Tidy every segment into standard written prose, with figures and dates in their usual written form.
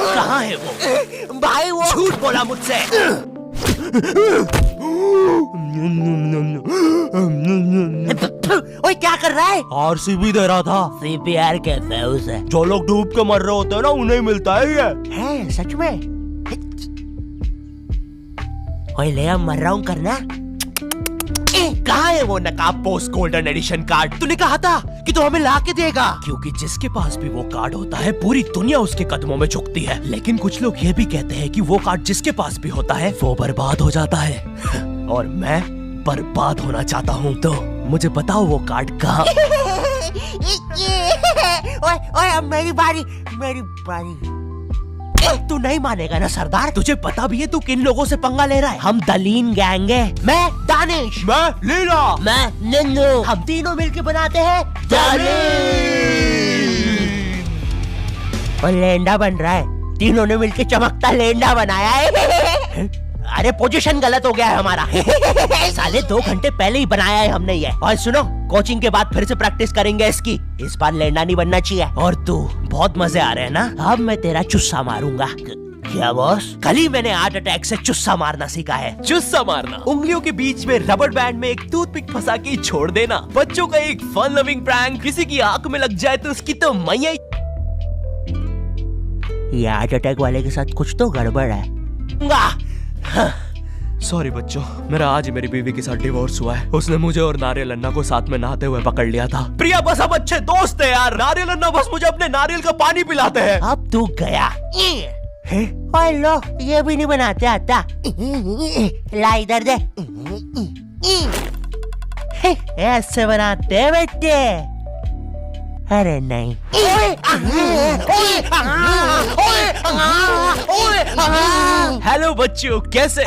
कहाँ है वो? भाई वो झूठ बोला मुझसे। ओए क्या कर रहा है? आरसीबी दे रहा था। सीपीआर कहते हैं उसे। जो लोग डूब के मर रहे होते हैं ना उन्हें मिलता है ये। है सच में? ओए ले अब मर रहा हूँ करना। कहाँ है वो नकाब पोस्ट गोल्डन एडिशन कार्ड? तूने कहा था कि तू हमें ला के देगा। क्योंकि जिसके पास भी वो कार्ड होता है पूरी दुनिया उसके कदमों में झुकती है। लेकिन कुछ लोग ये भी कहते हैं कि वो कार्ड जिसके पास भी होता है वो बर्बाद हो जाता है। और मैं बर्बाद होना चाहता हूँ, तो मुझे बताओ वो कार्ड कहाँ? ओए ओए अब मेरी बारी। तू नहीं मानेगा ना सरदार? तुझे पता भी है तू किन लोगों से पंगा ले रहा है? हम दलीन गैंग है। मैं दानिश, मैं लीला, मैं नन्नू। हम तीनों मिलके बनाते हैं और लेंडा बन रहा है। तीनों ने मिलके चमकता लेंडा बनाया है। अरे पोजीशन गलत हो गया है हमारा। साले 2 घंटे पहले ही बनाया है हमने ये। और सुनो, कोचिंग के बाद फिर से प्रैक्टिस करेंगे इसकी। इस बार लेंडा नहीं बनना चाहिए। और तू बहुत मजे आ रहे हैं ना? अब मैं तेरा चुस्सा मारूंगा। क्या बॉस? कल ही मैंने हार्ट अटैक से चुस्सा मारना सीखा है। चुस्सा मारना उंगलियों के बीच में रबर बैंड में एक टूथपिक फंसा के छोड़ देना। बच्चों का एक फन लविंग प्रैंक। किसी की आंख में लग जाए तो उसकी तो मैया। ये हार्ट अटैक वाले के साथ कुछ तो गड़बड़ है। सॉरी बच्चों, मेरा आज ही मेरी बीवी के साथ डिवोर्स हुआ है। उसने मुझे और नारियल अन्ना को साथ में नहाते हुए पकड़ लिया था। प्रिया बस हम अच्छे दोस्त है यार। नारियल अन्ना बस मुझे अपने नारियल का पानी पिलाते हैं। अब तू गया। ओए लो, ये भी नहीं बनाते आता। ला इधर दे। ऐसे बनाते हैं बेटे। अरे नहीं। हेलो बच्चों, कैसे?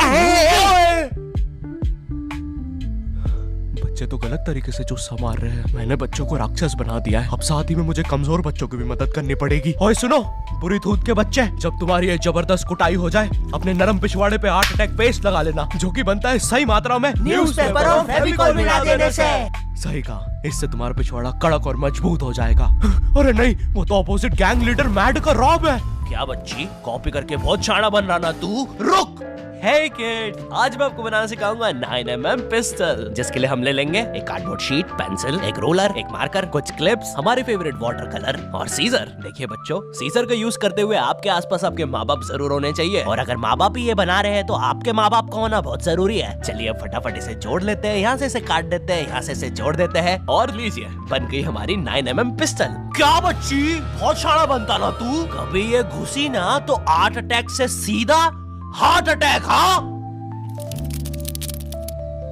बच्चे तो गलत तरीके से चुस्सा मार रहे हैं। मैंने बच्चों को राक्षस बना दिया है। अब साथ ही में मुझे कमजोर बच्चों की भी मदद करनी पड़ेगी। और सुनो बुरी थूत के बच्चे, जब तुम्हारी ये जबरदस्त कुटाई हो जाए अपने नरम पिछवाड़े पे हार्ट अटैक पेस्ट लगा लेना, जो कि बनता है सही मात्रा में न्यूज़पेपर और फेविकॉल मिला देने से। सही कहा, इससे तुम्हारा पिछवाड़ा कड़क और मजबूत हो जाएगा। अरे नहीं, वो तो अपोजिट गैंग लीडर मैड का रॉब है। क्या बच्ची, कॉपी करके बहुत शाना बन रहा ना तू? रुक। हे किड्स, आज मैं आपको बनाना सिखाऊंगा 9mm पिस्टल, जिसके लिए हम ले लेंगे एक कार्डबोर्ड शीट, पेंसिल, एक रोलर, एक मार्कर, कुछ क्लिप्स, हमारे फेवरेट वाटर कलर और सीजर। देखिए बच्चों, सीजर का यूज करते हुए आपके आसपास आपके माँ बाप जरूर होने चाहिए। और अगर माँ बाप ही ये बना रहे हैं तो आपके माँ बाप का होना बहुत जरूरी है। चलिए अब फटाफट इसे जोड़ लेते हैं। यहाँ से इसे काट देते हैं, यहाँ से इसे जोड़ देते हैं और लीजिए, बन गई हमारी 9mm पिस्टल। क्या बच्ची, बहुत शाना बनता ना तू? कभी ये घुसी ना तो हार्ट अटैक से सीधा हार्ट अटैक। हाँ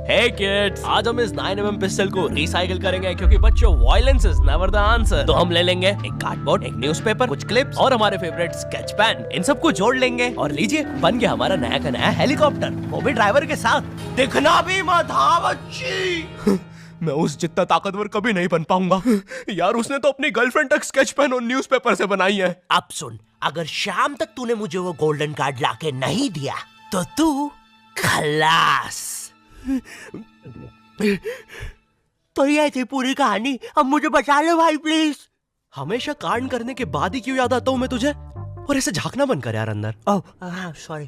हे किड्स, आज हम इस 9mm पिस्टल को रिसाइकिल करेंगे, क्योंकि बच्चों violence is never the answer. तो हम ले लेंगे एक कार्डबोर्ड, एक न्यूज़पेपर, कुछ क्लिप्स और हमारे फेवरेट स्केच पेन। इन सबको जोड़ लेंगे और लीजिए, बन गया हमारा नया का नया हेलीकॉप्टर, वो भी ड्राइवर के साथ। दिखना भी मत। हाँ बच्ची। मैं उस जितना ताकतवर कभी नहीं बन पाऊंगा यार। उसने तो अपनी गर्लफ्रेंड तक स्केच पेन और न्यूज़पेपर से बनाई है। अब सुन, अगर शाम तक तूने मुझे वो गोल्डन कार्ड लाके नहीं दिया तो तू खलास। तो ये थी पूरी कहानी। अब मुझे बचा लो भाई प्लीज। हमेशा कांड करने के बाद ही क्यों याद आता हूँ मैं तुझे? और ऐसे झांकना बंद कर यार अंदर। Oh sorry.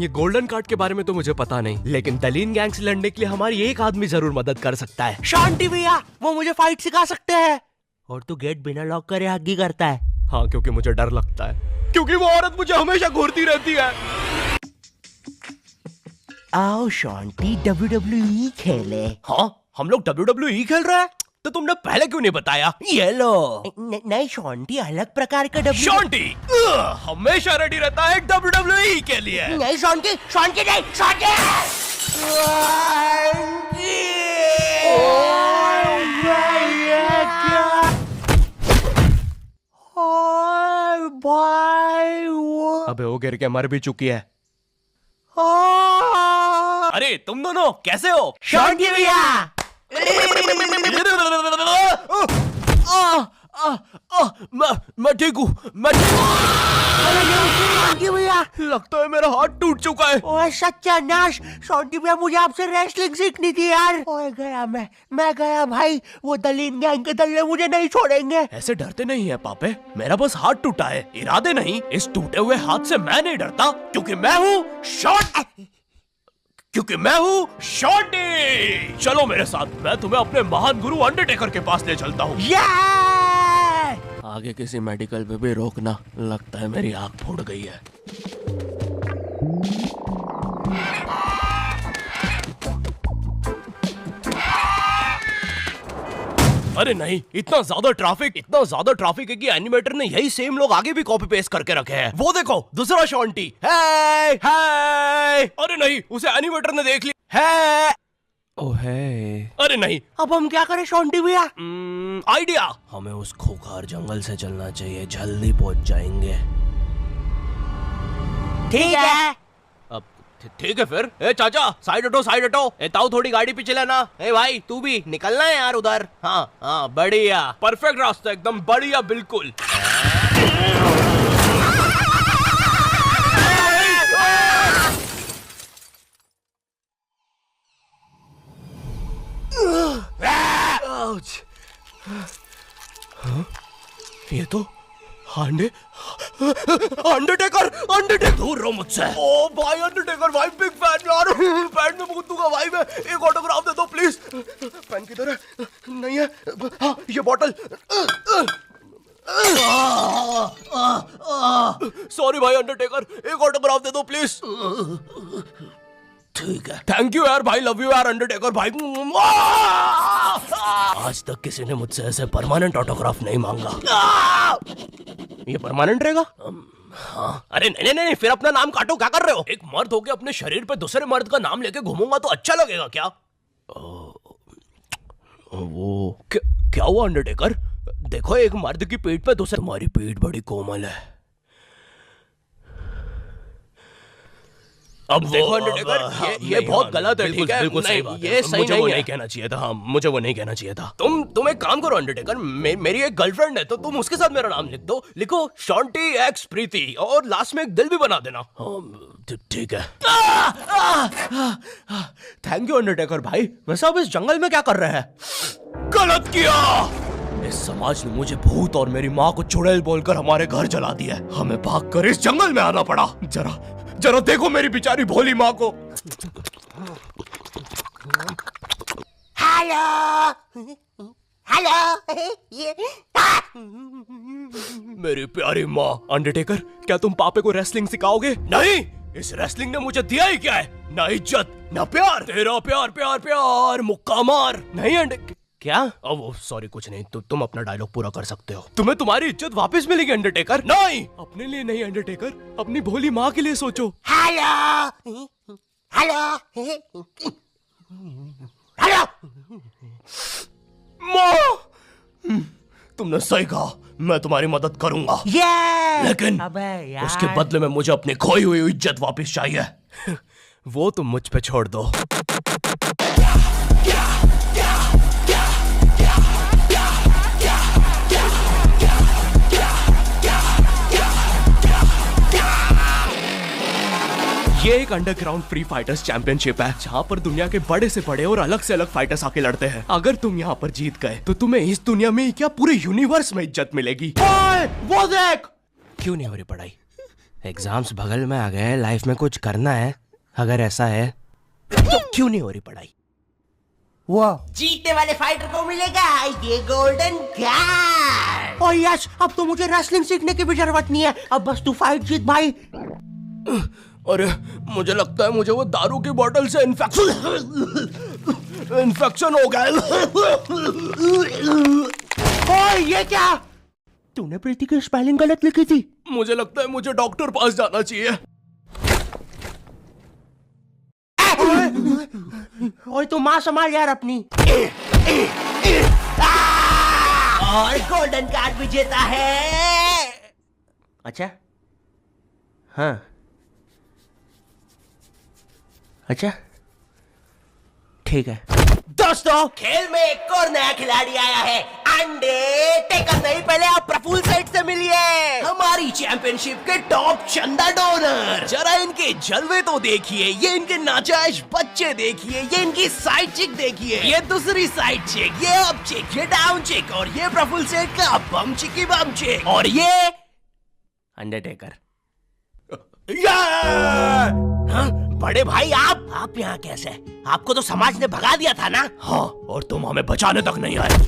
ये गोल्डन कार्ड के बारे में तो मुझे पता नहीं, लेकिन दलीन गैंग से लड़ने के लिए हमारी एक आदमी जरूर मदद कर सकता है। शांति भैया, वो मुझे फाइट सिखा सकते हैं। और तू गेट बिना लॉक करे हग्गी करता है। हाँ, क्योंकि मुझे डर लगता है, क्योंकि वो औरत मुझे हमेशा घूरती रहती है। आओ शांति WWE खेले। हाँ, हम लोग WWE खेल रहे हैं? तो तुमने पहले क्यों नहीं बताया? ये लो। नहीं शांति अलग प्रकार का शांति हमेशा रेडी रहता है WWE के लिए। नहीं शांति नहीं शांति। अबे वो गिर के मर भी चुकी है। अरे तुम दोनों कैसे हो? शांति भैया। मैं ठीक हूँ। शॉन्टी भैया, लगता है मेरा हाथ टूट चुका है। ओए सत्यानाश, शॉन्टी भैया मुझे आपसे रेसलिंग सीखनी थी यार। ओए गया मैं गया भाई, वो दलीन गैंग के दल्ले मुझे नहीं छोड़ेंगे। ऐसे डरते नहीं है पापे, मेरा बस हाथ टूटा है, इरादे नहीं। इस टूटे हुए हाथ से मैं नहीं डरता, क्योंकि मैं हूँ शॉन्टी। चलो मेरे साथ, मैं तुम्हें अपने महान गुरु अंडरटेकर के पास ले चलता हूँ। आगे किसी मेडिकल पे भी रोकना, लगता है मेरी आंख फूट गई है। अरे नहीं, इतना ज्यादा ट्रैफिक है कि एनिमेटर ने यही सेम लोग आगे भी कॉपी पेस्ट करके रखे हैं। वो देखो, दूसरा शॉन्टी। हाय हाय। अरे नहीं, उसे एनिमेटर ने देख लिया है। ओह है। अरे नहीं, अब हम क्या करें शॉन्टी भैया? आइडिया, हमें उस खोखार जंगल से चलना चाहिए, जल्दी पहुंच जाएंगे। ठीक है। अब ठीक है फिर। ए चाचा, साइड हटो। ए ताऊ, थोड़ी गाड़ी पीछे लेना। ए भाई, तू भी निकलना है यार उधर। हाँ, बढ़िया, परफेक्ट रास्ता, एकदम बढ़िया, बिल्कुल। ये तो अंडरटेकर दूर रहो मुझसे। ओ भाई अंडरटेकर भाई, बिग फैन यार। पैंट में मुकुंदू का भाई, मैं एक ऑटोग्राफ दे दो प्लीज। पेन किधर है? नहीं है। हाँ, ये बॉटल। सॉरी भाई अंडरटेकर, एक ऑटोग्राफ दे दो प्लीज। ठीक है, थैंक यू यार भाई, लव यू यार अंडरटेकर भाई। आज तक किसी ने मुझसे ऐसे परमानेंट ऑटोग्राफ नहीं मांगा। ये परमानेंट रहेगा? हाँ। अरे नहीं, फिर अपना नाम काटो, क्या कर रहे हो? एक मर्द होके अपने शरीर पे दूसरे मर्द का नाम लेके घूमूंगा तो अच्छा लगेगा क्या? वो क्या हुआ अंडरटेकर? देखो, एक मर्द की पीठ पे दूसरे। तुम्हारी पीठ बड़ी कोमल है। अब देखो अंडरटेकर, ये बहुत गलत है, ठीक है? बिल्कुल सही बात है। ये सही मुझे वो नहीं नहीं कहना चाहिए था। हाँ, मुझे वो नहीं कहना चाहिए था। तुम एक काम करो अंडरटेकर, मेरी एक गर्लफ्रेंड है, तो तुम उसके साथ मेरा नाम लिख दो। लिखो शॉन्टी एक्स प्रीति, और लास्ट में एक दिल भी बना देना। ठीक है। थैंक यू अंडरटेकर भाई। वैसे आप इस जंगल में क्या कर रहे हैं? गलत किया। इस समाज ने मुझे भूत और मेरी माँ को चुड़ैल बोलकर हमारे घर जला दिया। हमें भागकर इस जंगल में आना पड़ा। जरा देखो मेरी बेचारी भोली माँ को। हेलो। मेरी प्यारी माँ। अंडरटेकर, क्या तुम पापे को रेसलिंग सिखाओगे? नहीं, इस रेसलिंग ने मुझे दिया ही क्या है? ना इज्जत, ना प्यार। तेरा प्यार मुक्का मार। नहीं क्या? वो सॉरी, कुछ नहीं। तुम अपना डायलॉग पूरा कर सकते हो। तुम्हें तुम्हारी इज्जत वापस मिलेगी अंडरटेकर। नहीं, अपने लिए नहीं अंडरटेकर, अपनी भोली माँ के लिए सोचो। हेलो। माँ, तुमने सही कहा, मैं तुम्हारी मदद करूंगा। लेकिन उसके बदले में मुझे अपनी खोई हुई इज्जत वापस चाहिए। वो तुम मुझ पे छोड़ दो। ये एक अंडरग्राउंड फ्री फाइटर्स चैंपियनशिप है, जहाँ पर दुनिया के बड़े से बड़े और अलग से अलग फाइटर्स आके लड़ते हैं। अगर तुम यहाँ पर जीत गए तो तुम्हें इस दुनिया में क्या, पूरे यूनिवर्स में इज्जत मिलेगी। वो देख। क्यों नहीं हो रही पढ़ाई? एग्जाम्स बगल में आ गए, लाइफ में कुछ करना है। अगर ऐसा है तो क्यों नहीं हो रही पढ़ाई? वो जीतने वाले फाइटर को मिलेगा ये गोल्डन कार्ड। और यस, अब तो मुझे रेसलिंग सीखने की भी जरूरत नहीं है, अब बस तू फाइट जीत भाई। अरे मुझे लगता है मुझे वो दारू की बोतल से इन्फेक्शन हो गया। ओए ये क्या? तूने प्रीति की स्पेलिंग गलत लिखी थी। मुझे लगता है मुझे डॉक्टर पास जाना चाहिए। ओए तू माँ संभाल यार अपनी। और गोल्डन कार्ड विजेता है। अच्छा, हाँ, अच्छा, ठीक है। दोस्तों, खेल में एक और नया खिलाड़ी आया है। अंडरटेकर नहीं, पहले आप प्रफुल्ल सेठ से मिलिए, हमारी चैंपियनशिप के टॉप चंदा डोनर। जरा इनके जलवे तो देखिए, ये इनके नाजायज बच्चे देखिए, ये इनकी साइड चिक देखिए, ये दूसरी साइड चिक, ये अप चिक, ये डाउन चिक, और ये प्रफुल्ल सेठ का बम चिकी बम चिक, और ये अंडरटेकर। हाँ, बड़े भाई आप यहाँ कैसे? आपको तो समाज ने भगा दिया था ना? हाँ, और तुम हमें बचाने तक नहीं आए।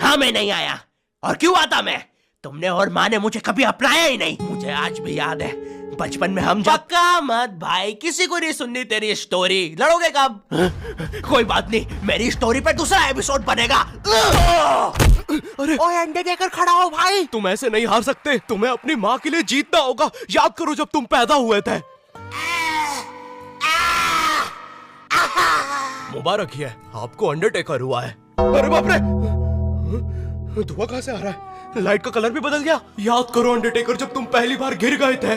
हाँ, मैं नहीं आया। और क्यों आता मैं? तुमने और माँ ने मुझे कभी अपनाया ही नहीं। मुझे आज भी याद है, बचपन में हम पक्का मत भाई, किसी को नहीं सुननी तेरी स्टोरी। लड़ोगे कब? कोई बात नहीं, मेरी स्टोरी पे दूसरा एपिसोड बनेगा। अरे ओए अंडरटेकर, खड़ा हो भाई। तुम ऐसे नहीं हार सकते, तुम्हें अपनी माँ के लिए जीतना होगा। याद करो जब तुम पैदा हुए थे। मुबारक है, आपको अंडरटेकर हुआ है। अरे बाप रे, धुआं कहां से आ रहा है? लाइट का कलर भी बदल गया। याद करो अंडरटेकर, जब तुम पहली बार गिर गए थे।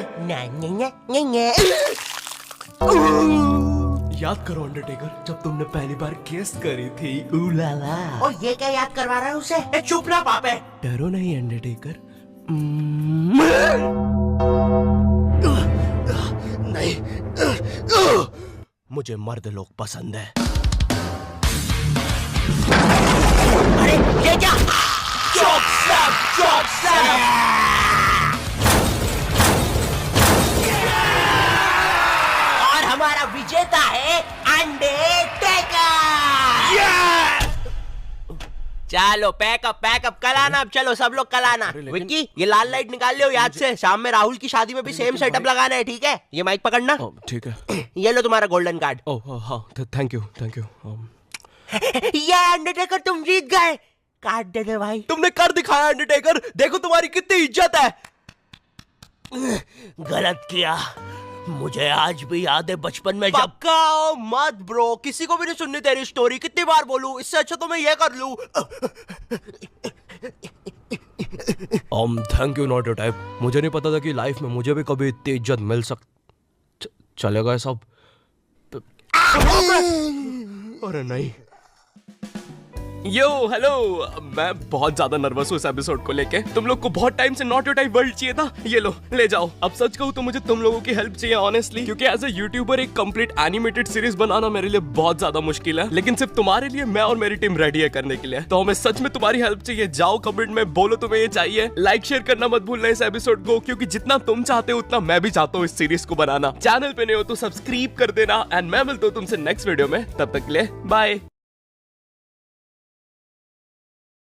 याद करो अंडरटेकर, जब तुमने पहली बार किस करी थी। उलाला। ओ ये क्या याद करवा रहा है उसे? चुप ना पापे। डरो नहीं अंडरटेकर। नहीं, मुझे मर्द लोग पसंद है। अरे ये क्या? चौक और हमारा विजेता है अंडरटेकर। चलो पैकअप कल आना। अब चलो सब लोग कल आना। विक्की, ये लाल लाइट निकाल लियो याद से। शाम में राहुल की शादी में भी सेम सेटअप लगाना है, ठीक है? ये माइक पकड़ना। ठीक है। ये लो तुम्हारा गोल्डन कार्ड। ओह हाँ, थैंक यू। ये अंडरटेकर, तुम जीत गए। कार्ड दे दे भाई। तुमने कर दिखाया अंडरटेकर, देखो तुम्हारी कितनी इज्जत है। गलत किया, मुझे आज भी याद है बचपन में जब। पक्का मत ब्रो, किसी को भी नहीं सुननी तेरी स्टोरी। कितनी बार बोलूं? इससे अच्छा तो मैं ये कर लूं। Thank you not your type. मुझे नहीं पता था कि लाइफ में मुझे भी कभी इतनी इज्जत मिल चलेगा सब। अरे नहीं। यो हेलो, मैं बहुत ज्यादा नर्वस हूँ इस एपिसोड को लेके। तुम लोग को बहुत टाइम से नॉट योर टाइप वर्ल्ड चाहिए था, ये लो ले जाओ। अब सच कहूँ तो मुझे तुम लोगों की हेल्प चाहिए ऑनेस्टली, क्योंकि एज अ यूट्यूबर एक कंप्लीट एनिमेटेड सीरीज बनाना मेरे लिए बहुत ज्यादा मुश्किल है। लेकिन सिर्फ तुम्हारे लिए मैं और मेरी टीम रेडी है करने के लिए। तो हमें सच में तुम्हारी हेल्प चाहिए। जाओ कमेंट में बोलो तुम्हें ये चाहिए। लाइक शेयर करना मत भूलना इस एपिसोड को, क्योंकि जितना तुम चाहते हो उतना मैं भी चाहता हूँ इस सीरीज को बनाना। चैनल पे नहीं हो तो सब्सक्राइब कर देना। एंड मैं मिलता हूँ तुमसे नेक्स्ट वीडियो में, तब तक के लिए बाय।